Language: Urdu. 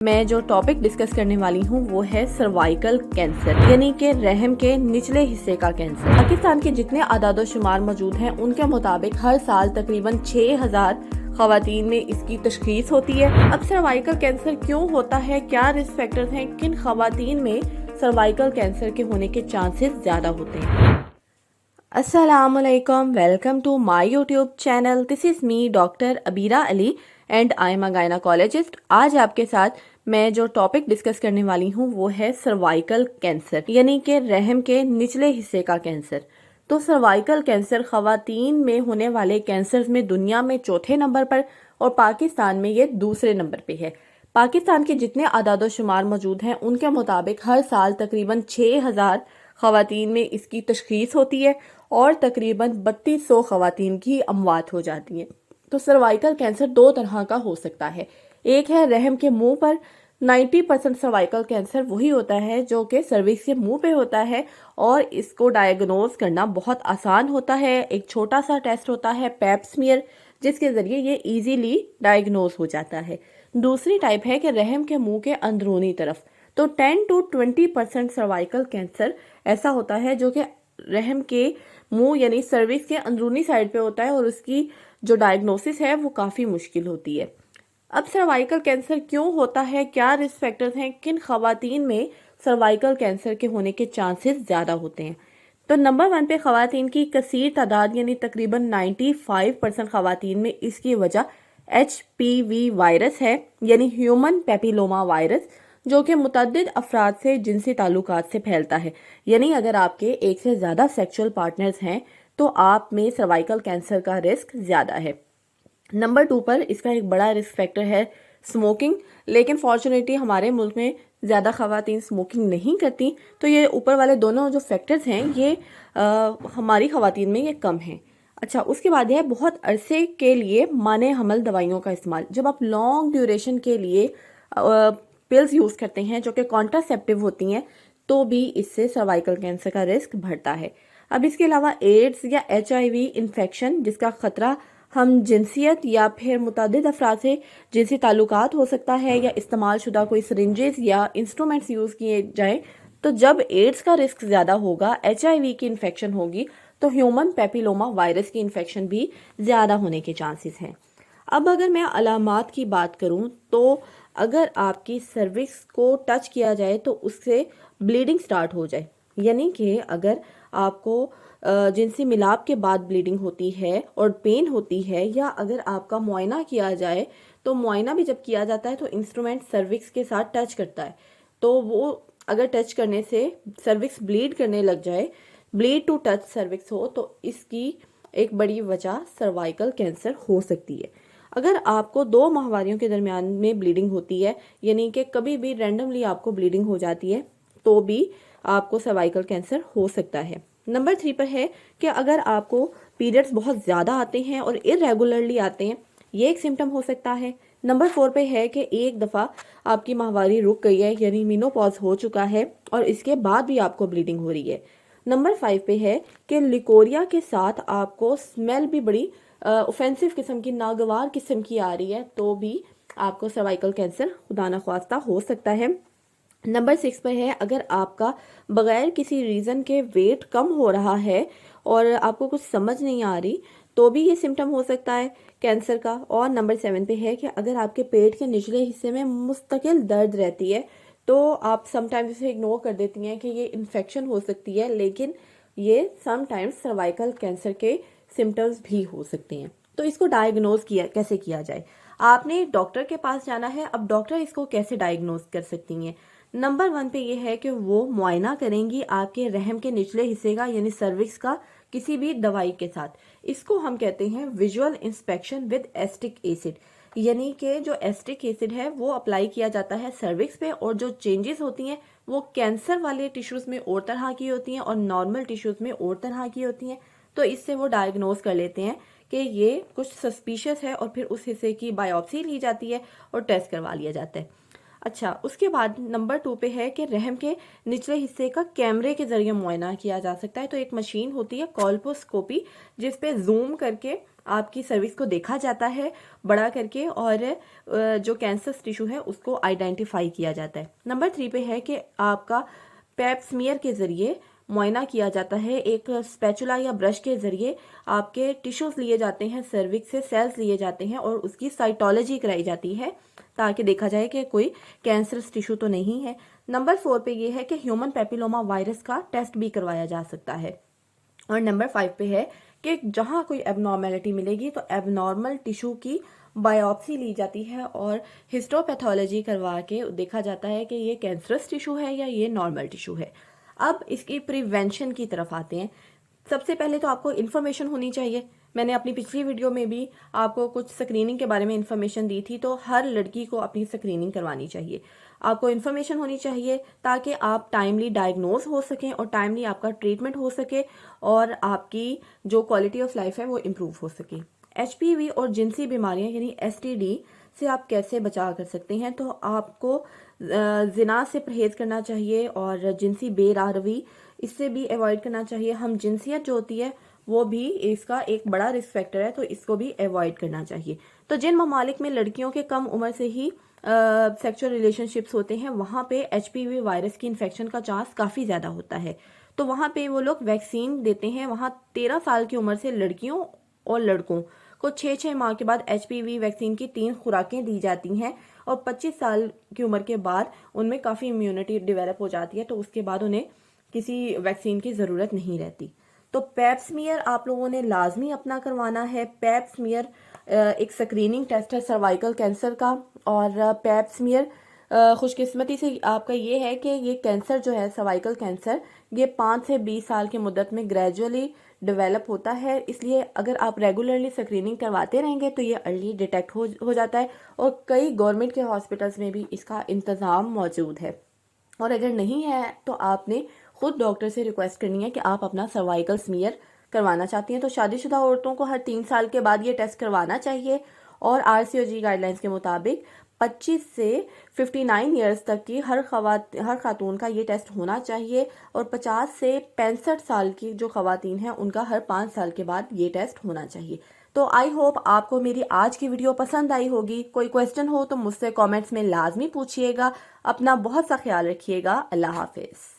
میں جو ٹاپک ڈسکس کرنے والی ہوں وہ ہے سروائیکل کینسر یعنی کہ رحم کے نچلے حصے کا کینسر۔ پاکستان کے جتنے اعداد و شمار موجود ہیں ان کے مطابق ہر سال تقریباً 6000 خواتین میں اس کی تشخیص ہوتی ہے۔ اب سروائیکل کینسر کیوں ہوتا ہے، کیا رسک فیکٹرز ہیں، کن خواتین میں سروائیکل کینسر کے ہونے کے چانسز زیادہ ہوتے ہیں۔ السلام علیکم، welcome to my YouTube channel. This is me doctor Abeera Ali and I am a gynaecologist. آج آپ کے ساتھ میں جو ٹاپک ڈسکس کرنے والی ہوں وہ ہے سروائیکل کینسر یعنی کہ رحم کے نچلے حصے کا کینسر۔ تو سروائیکل کینسر خواتین میں ہونے والے کینسرز میں دنیا میں چوتھے نمبر پر اور پاکستان میں یہ دوسرے نمبر پہ ہے۔ پاکستان کے جتنے اعداد و شمار موجود ہیں ان کے مطابق ہر سال تقریباً 6000 خواتین میں اس کی تشخیص ہوتی ہے اور تقریباً 3200 خواتین کی اموات ہو جاتی ہیں۔ تو سروائیکل کینسر دو طرح کا ہو سکتا ہے۔ ایک ہے رحم کے منہ پر، 90% سروائیکل کینسر وہی ہوتا ہے جو کہ سروکس کے منہ پہ ہوتا ہے اور اس کو ڈائیگنوز کرنا بہت آسان ہوتا ہے۔ ایک چھوٹا سا ٹیسٹ ہوتا ہے پیپ سمیئر جس کے ذریعے یہ ایزیلی ڈائیگنوز ہو جاتا ہے۔ دوسری ٹائپ ہے کہ رحم کے منہ کے اندرونی طرف، تو 10 to 20% سروائیکل کینسر ایسا ہوتا ہے جو کہ رحم کے منہ یعنی سروکس کے اندرونی سائڈ پہ ہوتا ہے اور اس کی جو ڈائیگنوسس ہے وہ کافی مشکل ہوتی ہے۔ اب سروائیکل کینسر کیوں ہوتا ہے، کیا رسک فیکٹرز ہیں، کن خواتین میں سروائیکل کینسر کے ہونے کے چانسز زیادہ ہوتے ہیں۔ تو نمبر 1 پہ خواتین کی کثیر تعداد یعنی تقریباً 95% خواتین میں اس کی وجہ HPV وائرس ہے یعنی ہیومن پیپیلوما وائرس، جو کہ متعدد افراد سے جنسی تعلقات سے پھیلتا ہے۔ یعنی اگر آپ کے ایک سے زیادہ سیکشل پارٹنرز ہیں تو آپ میں سروائیکل کینسر کا رسک زیادہ ہے۔ نمبر 2 پر اس کا ایک بڑا رسک فیکٹر ہے سموکنگ، لیکن فارچونیٹلی ہمارے ملک میں زیادہ خواتین سموکنگ نہیں کرتی، تو یہ اوپر والے دونوں جو فیکٹرز ہیں یہ ہماری خواتین میں یہ کم ہیں۔ اچھا، اس کے بعد ہے بہت عرصے کے لیے مانع حمل دوائیوں کا استعمال۔ جب آپ لانگ ڈیوریشن کے لیے پلز یوز کرتے ہیں جو کہ کانٹراسیپٹیو ہوتی ہیں تو بھی اس سے سروائیکل کینسر کا رسک بڑھتا ہے۔ اب اس کے علاوہ ایڈز یا HIV انفیکشن جس کا خطرہ ہم جنسیت یا پھر متعدد افراد سے جنسی تعلقات ہو سکتا ہے یا استعمال شدہ کوئی سرنجز یا انسٹرومنٹس یوز کیے جائیں، تو جب ایڈز کا رسک زیادہ ہوگا، HIV کی انفیکشن ہوگی تو ہیومن پیپیلوما وائرس کی انفیکشن بھی زیادہ ہونے کے چانسز ہیں۔ اب اگر میں علامات کی بات کروں تو اگر آپ کی سروکس کو ٹچ کیا جائے تو اس سے بلیڈنگ سٹارٹ ہو جائے، یعنی کہ اگر آپ کو جنسی ملاپ کے بعد بلیڈنگ ہوتی ہے اور پین ہوتی ہے، یا اگر آپ کا معائنہ کیا جائے تو معائنہ بھی جب کیا جاتا ہے تو انسٹرومنٹ سروکس کے ساتھ ٹچ کرتا ہے، تو وہ اگر ٹچ کرنے سے سروکس بلیڈ کرنے لگ جائے، بلیڈ ٹو ٹچ سروکس ہو، تو اس کی ایک بڑی وجہ سروائیکل کینسر ہو سکتی ہے۔ اگر آپ کو 2 ماہواریوں کے درمیان میں بلیڈنگ ہوتی ہے، یعنی کہ کبھی بھی رینڈملی آپ کو بلیڈنگ ہو جاتی ہے، تو بھی آپ کو سروائیکل کینسر ہو سکتا ہے۔ نمبر 3 پر ہے کہ اگر آپ کو پیریڈز بہت زیادہ آتے ہیں اور irregularly آتے ہیں، یہ ایک سمٹم ہو سکتا ہے۔ نمبر 4 پہ ہے کہ ایک دفعہ آپ کی ماہواری رک گئی ہے یعنی مینوپاز ہو چکا ہے اور اس کے بعد بھی آپ کو بلیڈنگ ہو رہی ہے۔ نمبر 5 پہ ہے کہ لیکوریا کے ساتھ آپ کو اسمیل بھی بڑی اوفینسو قسم کی، ناگوار قسم کی آ رہی ہے، تو بھی آپ کو سروائیکل کینسر خدا نخواستہ ہو سکتا ہے۔ نمبر 6 پر ہے اگر آپ کا بغیر کسی ریزن کے ویٹ کم ہو رہا ہے اور آپ کو کچھ سمجھ نہیں آ رہی تو بھی یہ سمٹم ہو سکتا ہے کینسر کا۔ اور نمبر 7 پہ ہے کہ اگر آپ کے پیٹ کے نچلے حصے میں مستقل درد رہتی ہے تو آپ سم ٹائمز اسے اگنور کر دیتی ہیں کہ یہ انفیکشن ہو سکتی ہے، لیکن یہ سم ٹائمز سروائیکل کینسر کے سمٹمز بھی ہو سکتے ہیں۔ تو اس کو ڈائیگنوز کیسے کیا جائے؟ آپ نے ڈاکٹر کے پاس جانا ہے۔ اب ڈاکٹر اس کو کیسے ڈائیگنوز کر سکتی ہیں؟ نمبر 1 پہ یہ ہے کہ وہ معائنہ کریں گی آپ کے رحم کے نچلے حصے کا یعنی سروکس کا کسی بھی دوائی کے ساتھ۔ اس کو ہم کہتے ہیں visual inspection with acetic acid, یعنی کہ جو ایسٹک ایسڈ ہے وہ اپلائی کیا جاتا ہے سروکس پہ، اور جو چینجز ہوتی ہیں وہ کینسر والے ٹیشوز میں اور طرح کی ہوتی ہیں اور نارمل ٹیشوز میں اور طرح کی ہوتی ہیں، تو اس سے وہ ڈائیگنوز کر لیتے ہیں کہ یہ کچھ سسپیشس ہے اور پھر اس حصے کی بایوپسی لی جاتی ہے اور ٹیسٹ کروا لیا جاتا ہے۔ اچھا، اس کے بعد نمبر 2 پہ ہے کہ رحم کے نچلے حصے کا کیمرے کے ذریعے معائنہ کیا جا سکتا ہے۔ تو ایک مشین ہوتی ہے کولپوسکوپی جس پہ زوم کر کے آپ کی سروکس کو دیکھا جاتا ہے بڑا کر کے اور جو کینسر ٹیشو ہے اس کو آئیڈینٹیفائی کیا جاتا ہے۔ نمبر 3 پہ ہے کہ آپ کا پیپ سمیئر کے ذریعے معائنہ کیا جاتا ہے، ایک اسپیچولا یا برش کے ذریعے آپ کے ٹیشوز لیے جاتے ہیں، سروکس سے سیلز لیے جاتے ہیں اور اس کی سائٹولوجی کرائی جاتی ہے تاکہ دیکھا جائے کہ کوئی کینسرس ٹیشو تو نہیں ہے۔ نمبر 4 پہ یہ ہے کہ ہیومن پیپیلوما وائرس کا ٹیسٹ بھی کروایا جا سکتا ہے۔ اور نمبر 5 پہ ہے کہ جہاں کوئی ایب نارملٹی ملے گی تو ایب نارمل ٹیشو کی بایوپسی لی جاتی ہے اور ہسٹوپیتھولوجی کروا کے دیکھا جاتا ہے کہ یہ کینسرس ٹیشو ہے یا یہ نارمل ٹیشو ہے۔ اب اس کی پریونشن کی طرف آتے ہیں۔ سب سے پہلے تو آپ کو انفارمیشن ہونی چاہیے۔ میں نے اپنی پچھلی ویڈیو میں بھی آپ کو کچھ سکریننگ کے بارے میں انفارمیشن دی تھی، تو ہر لڑکی کو اپنی سکریننگ کروانی چاہیے۔ آپ کو انفارمیشن ہونی چاہیے تاکہ آپ ٹائملی ڈائگنوز ہو سکیں اور ٹائملی آپ کا ٹریٹمنٹ ہو سکے اور آپ کی جو کوالٹی آف لائف ہے وہ امپروو ہو سکے۔ ایچ پی وی اور جنسی بیماریاں یعنی ایس ٹی ڈی سے آپ کیسے بچا کر سکتے ہیں؟ تو آپ کو زنا سے پرہیز کرنا چاہیے اور جنسی بے راہ روی اس سے بھی ایوائڈ کرنا چاہیے۔ ہم جنسیت جو ہوتی ہے وہ بھی اس کا ایک بڑا رسک فیکٹر ہے، تو اس کو بھی ایوائڈ کرنا چاہیے۔ تو جن ممالک میں لڑکیوں کے کم عمر سے ہی سیکچول ریلیشن شپس ہوتے ہیں وہاں پہ ایچ پی وی وائرس کی انفیکشن کا چانس کافی زیادہ ہوتا ہے، تو وہاں پہ وہ لوگ ویکسین دیتے ہیں۔ وہاں 13 سال کی عمر سے لڑکیوں اور لڑکوں کو 6 ماہ کے بعد ایچ پی وی ویکسین کی 3 خوراکیں دی جاتی ہیں اور 25 سال کی عمر کے بعد ان میں کافی امیونٹی ڈیولپ ہو جاتی ہے، تو اس کے بعد انہیں کسی ویکسین کی ضرورت نہیں رہتی۔ تو پیپ سمیئر آپ لوگوں نے لازمی اپنا کروانا ہے۔ پیپ سمیئر ایک سکریننگ ٹیسٹ ہے سروائیکل کینسر کا، اور پیپ سمیئر خوش قسمتی سے آپ کا یہ ہے کہ یہ کینسر جو ہے سروائیکل کینسر یہ 5 سے 20 سال کی مدت میں گریجولی ڈیولپ ہوتا ہے، اس لیے اگر آپ ریگولرلی سکریننگ کرواتے رہیں گے تو یہ ارلی ڈیٹیکٹ ہو جاتا ہے، اور کئی گورنمنٹ کے ہاسپٹلس میں بھی اس کا انتظام موجود ہے۔ اور اگر نہیں ہے تو آپ نے خود ڈاکٹر سے ریکویسٹ کرنی ہے کہ آپ اپنا سروائیکل سمیئر کروانا چاہتی ہیں۔ تو شادی شدہ عورتوں کو ہر 3 سال کے بعد یہ ٹیسٹ کروانا چاہیے، اور آر سی او جی گائیڈ لائنس کے مطابق 25 سے 59 ایئرز تک کی ہر خاتون کا یہ ٹیسٹ ہونا چاہیے، اور 50 سے 65 سال کی جو خواتین ہیں ان کا ہر 5 سال کے بعد یہ ٹیسٹ ہونا چاہیے۔ تو آئی ہوپ آپ کو میری آج کی ویڈیو پسند آئی ہوگی۔ کوئی کویسچن ہو تو مجھ سے کامنٹس میں لازمی پوچھیے گا۔ اپنا بہت سا خیال رکھیے گا۔ اللہ حافظ۔